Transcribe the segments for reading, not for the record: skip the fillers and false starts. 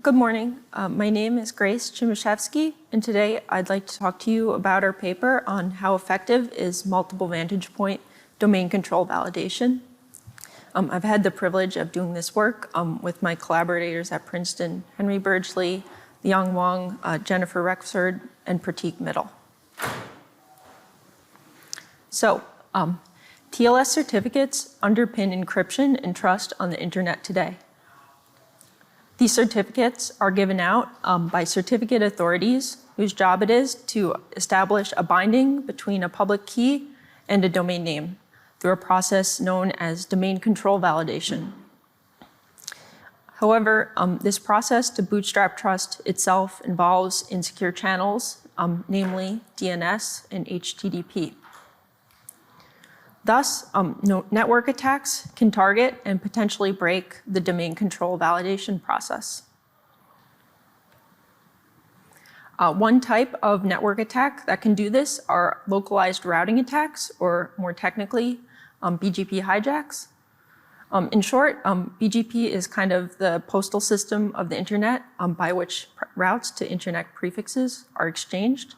Good morning. My name is Grace Cimaszewski, and today I'd like to talk to you about our paper on how effective is multiple-vantage-point domain control validation. I've had the privilege of doing this work with my collaborators at Princeton, Birge-Lee, Liang, Wang, Jennifer Rexford, and Prateek Mittal. So, TLS certificates underpin encryption and trust on the internet today. These certificates are given out by certificate authorities whose job it is to establish a binding between a public key and a domain name through a process known as domain control validation. However, this process to bootstrap trust itself involves insecure channels, namely DNS and HTTP. Thus, network attacks can target and potentially break the domain control validation process. One type of network attack that can do this are localized routing attacks, or more technically, BGP hijacks. In short, BGP is kind of the postal system of the internet by which routes to internet prefixes are exchanged.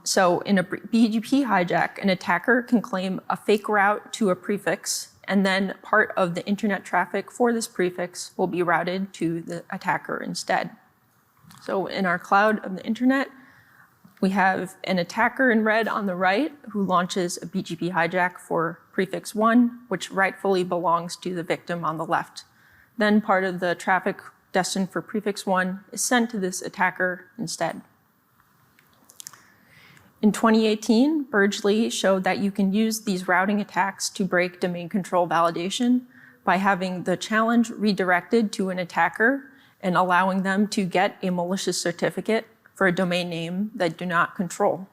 So in a BGP hijack, an attacker can claim a fake route to a prefix, and then part of the internet traffic for this prefix will be routed to the attacker instead. So in our cloud of the internet, we have an attacker in red on the right who launches a BGP hijack for prefix 1, which rightfully belongs to the victim on the left. Then part of the traffic destined for prefix 1 is sent to this attacker instead. In 2018, Birge-Lee showed that you can use these routing attacks to break domain control validation by having the challenge redirected to an attacker and allowing them to get a malicious certificate for a domain name they do not control.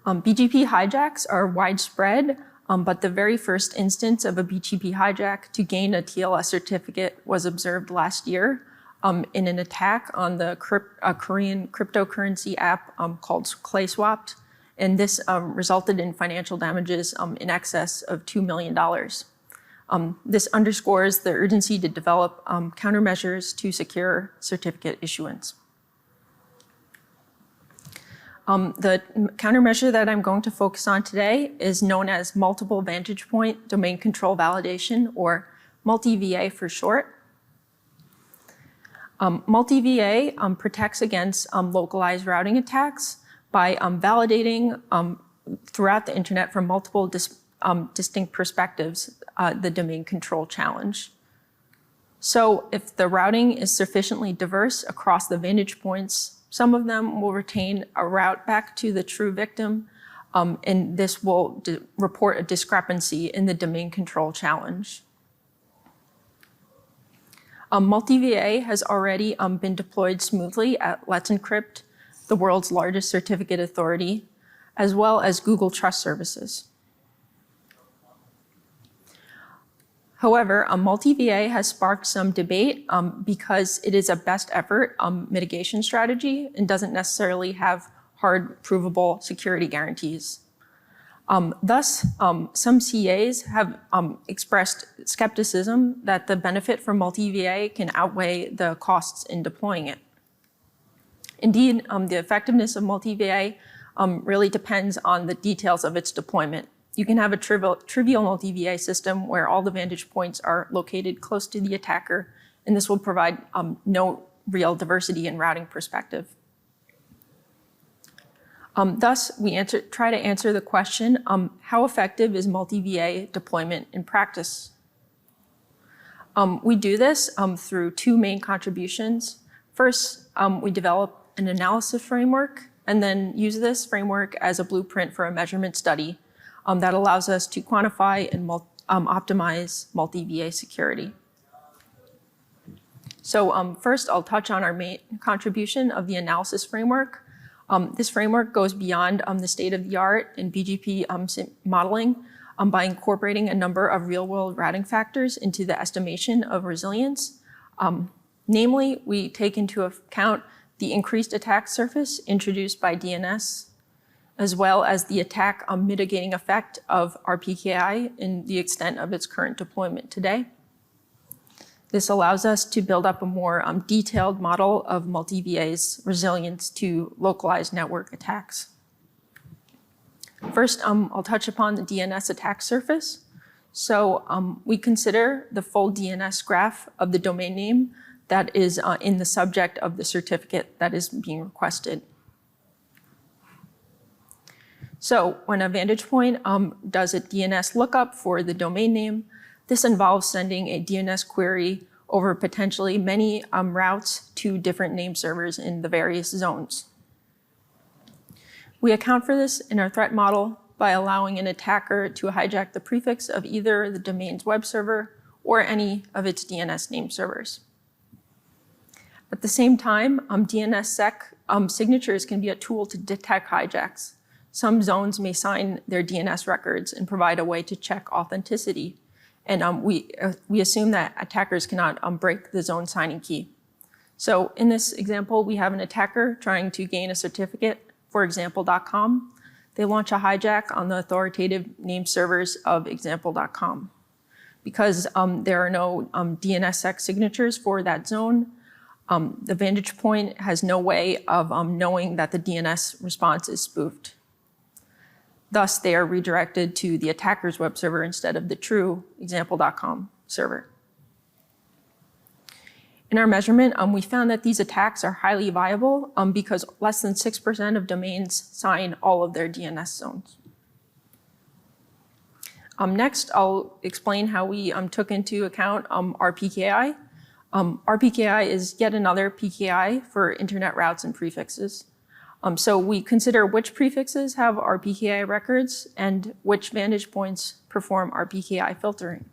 BGP hijacks are widespread, but the very first instance of a BGP hijack to gain a TLS certificate was observed last year in an attack on the Korean cryptocurrency app called ClaySwapped, and this resulted in financial damages in excess of $2 million. This underscores the urgency to develop countermeasures to secure certificate issuance. The countermeasure that I'm going to focus on today is known as multiple-vantage-point domain control validation, or multiVA for short. MultiVA protects against localized routing attacks by validating throughout the internet from multiple distinct perspectives the domain control challenge. So if the routing is sufficiently diverse across the vantage points, some of them will retain a route back to the true victim, and this will report a discrepancy in the domain control challenge. MultiVA has already been deployed smoothly at Let's Encrypt, the world's largest certificate authority, as well as Google Trust Services. However, MultiVA has sparked some debate because it is a best effort mitigation strategy and doesn't necessarily have hard provable security guarantees. Thus, some CAs have expressed skepticism that the benefit from multiVA can outweigh the costs in deploying it. Indeed, the effectiveness of multiVA really depends on the details of its deployment. You can have a trivial multiVA system where all the vantage points are located close to the attacker, and this will provide no real diversity in routing perspective. Thus, we try to answer the question, how effective is multiVA deployment in practice? We do this through two main contributions. First, we develop an analysis framework and then use this framework as a blueprint for a measurement study that allows us to quantify and optimize multiVA security. So first, I'll touch on our main contribution of the analysis framework. This framework goes beyond the state-of-the-art in BGP modeling by incorporating a number of real-world routing factors into the estimation of resilience. Namely, we take into account the increased attack surface introduced by DNS, as well as the attack mitigating effect of RPKI in the extent of its current deployment today. This allows us to build up a more detailed model of multiVA's resilience to localized network attacks. First, I'll touch upon the DNS attack surface. So we consider the full DNS graph of the domain name that is in the subject of the certificate that is being requested. So when a vantage point does a DNS lookup for the domain name, this involves sending a DNS query over potentially many routes to different name servers in the various zones. We account for this in our threat model by allowing an attacker to hijack the prefix of either the domain's web server or any of its DNS name servers. At the same time, DNSSEC signatures can be a tool to detect hijacks. Some zones may sign their DNS records and provide a way to check authenticity. And we assume that attackers cannot break the zone signing key. So in this example, we have an attacker trying to gain a certificate for example.com. They launch a hijack on the authoritative name servers of example.com. Because there are no DNSSEC signatures for that zone, the vantage point has no way of knowing that the DNS response is spoofed. Thus, they are redirected to the attacker's web server instead of the true example.com server. In our measurement, we found that these attacks are highly viable because less than 6% of domains sign all of their DNS zones. Next, I'll explain how we took into account RPKI. RPKI is yet another PKI for internet routes and prefixes. So we consider which prefixes have RPKI records and which vantage points perform RPKI filtering.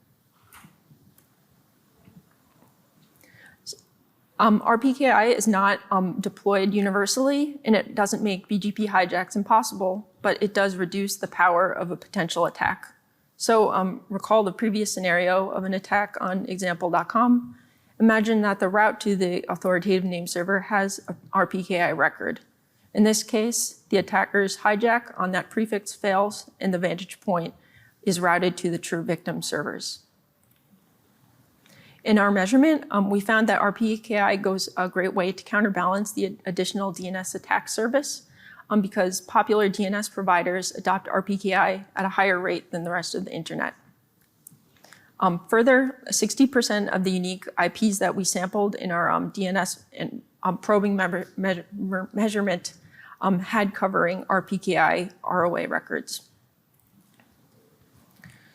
RPKI is not deployed universally, and it doesn't make BGP hijacks impossible, but it does reduce the power of a potential attack. So recall the previous scenario of an attack on example.com. Imagine that the route to the authoritative name server has an RPKI record. In this case, the attacker's hijack on that prefix fails, and the vantage point is routed to the true victim servers. In our measurement, we found that RPKI goes a great way to counterbalance the additional DNS attack service because popular DNS providers adopt RPKI at a higher rate than the rest of the internet. Further, 60% of the unique IPs that we sampled in our DNS and probing measurement had covering RPKI ROA records.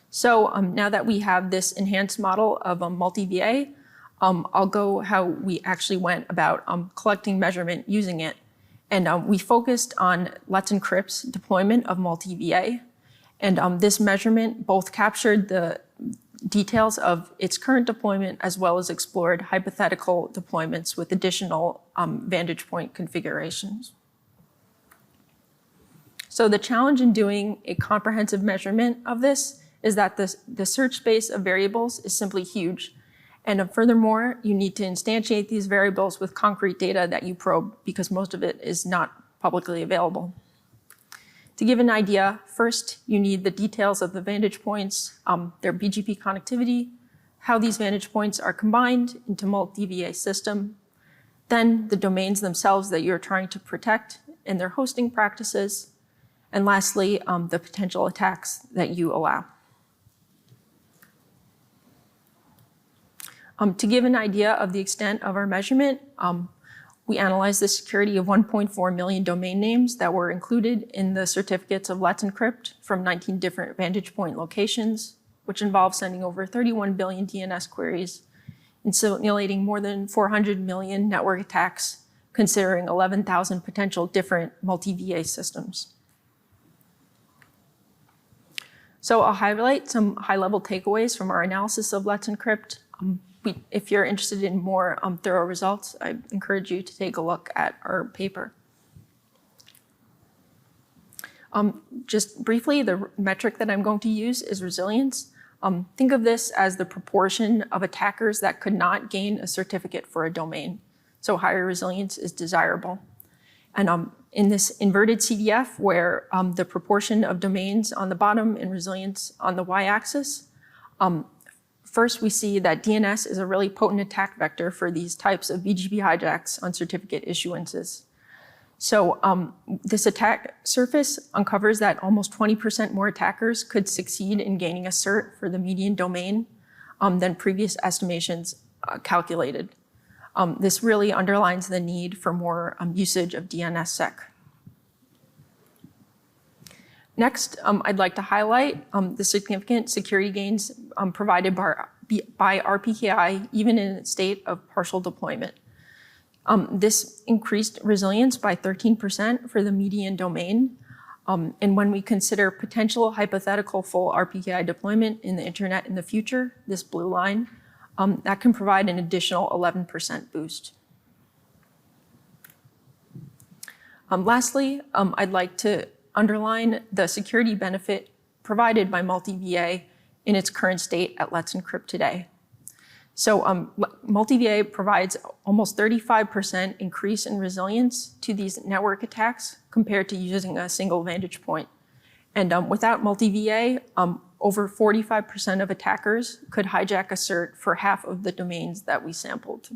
So now that we have this enhanced model of a multiVA, I'll go how we actually went about collecting measurement using it. And we focused on Let's Encrypt's deployment of multiVA. And this measurement both captured the details of its current deployment as well as explored hypothetical deployments with additional vantage point configurations. So the challenge in doing a comprehensive measurement of this is that the search space of variables is simply huge. And furthermore, you need to instantiate these variables with concrete data that you probe because most of it is not publicly available. To give an idea, first, you need the details of the vantage points, their BGP connectivity, how these vantage points are combined into multiVA system, then the domains themselves that you're trying to protect and their hosting practices, and lastly, the potential attacks that you allow. To give an idea of the extent of our measurement, we analyzed the security of 1.4 million domain names that were included in the certificates of Let's Encrypt from 19 different vantage point locations, which involved sending over 31 billion DNS queries and simulating more than 400 million network attacks, considering 11,000 potential different multi-VA systems. So I'll highlight some high-level takeaways from our analysis of Let's Encrypt. If you're interested in more thorough results, I encourage you to take a look at our paper. Just briefly, the metric that I'm going to use is resilience. Think of this as the proportion of attackers that could not gain a certificate for a domain. So higher resilience is desirable. And in this inverted CDF, where the proportion of domains on the bottom and resilience on the y-axis, First, we see that DNS is a really potent attack vector for these types of BGP hijacks on certificate issuances. So this attack surface uncovers that almost 20% more attackers could succeed in gaining a cert for the median domain than previous estimations calculated. This really underlines the need for more usage of DNSSEC. Next, I'd like to highlight the significant security gains provided by RPKI, even in a state of partial deployment. This increased resilience by 13% for the median domain. And when we consider potential hypothetical full RPKI deployment in the internet in the future, this blue line, that can provide an additional 11% boost. Lastly, I'd like to underline the security benefit provided by multiVA in its current state at Let's Encrypt today. So multiVA provides almost 35% increase in resilience to these network attacks compared to using a single vantage point. And without multiVA, over 45% of attackers could hijack a cert for half of the domains that we sampled.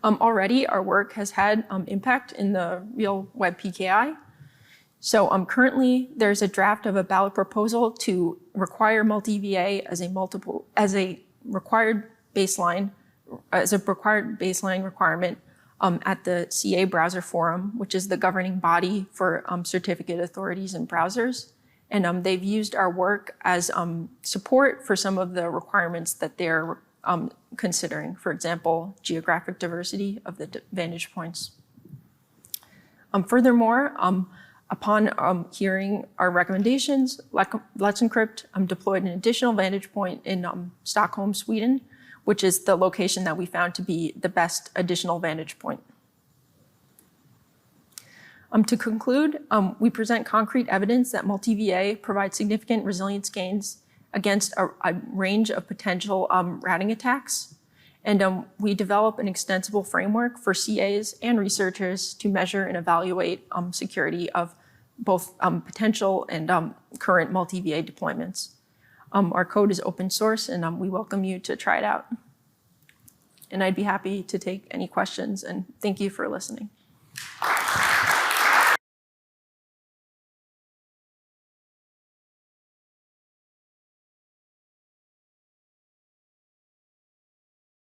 Already, our work has had impact in the real Web PKI. So currently, there's a draft of a ballot proposal to require multiVA as a required baseline requirement at the CA Browser Forum, which is the governing body for certificate authorities and browsers. And they've used our work as support for some of the requirements that they're considering. For example, geographic diversity of the vantage points. Furthermore, upon hearing our recommendations, Let's Encrypt deployed an additional vantage point in Stockholm, Sweden, which is the location that we found to be the best additional vantage point. To conclude, we present concrete evidence that multiVA provides significant resilience gains against a range of potential routing attacks. And we develop an extensible framework for CAs and researchers to measure and evaluate security of both potential and current multiVA deployments. Our code is open source, and we welcome you to try it out. And I'd be happy to take any questions, and thank you for listening.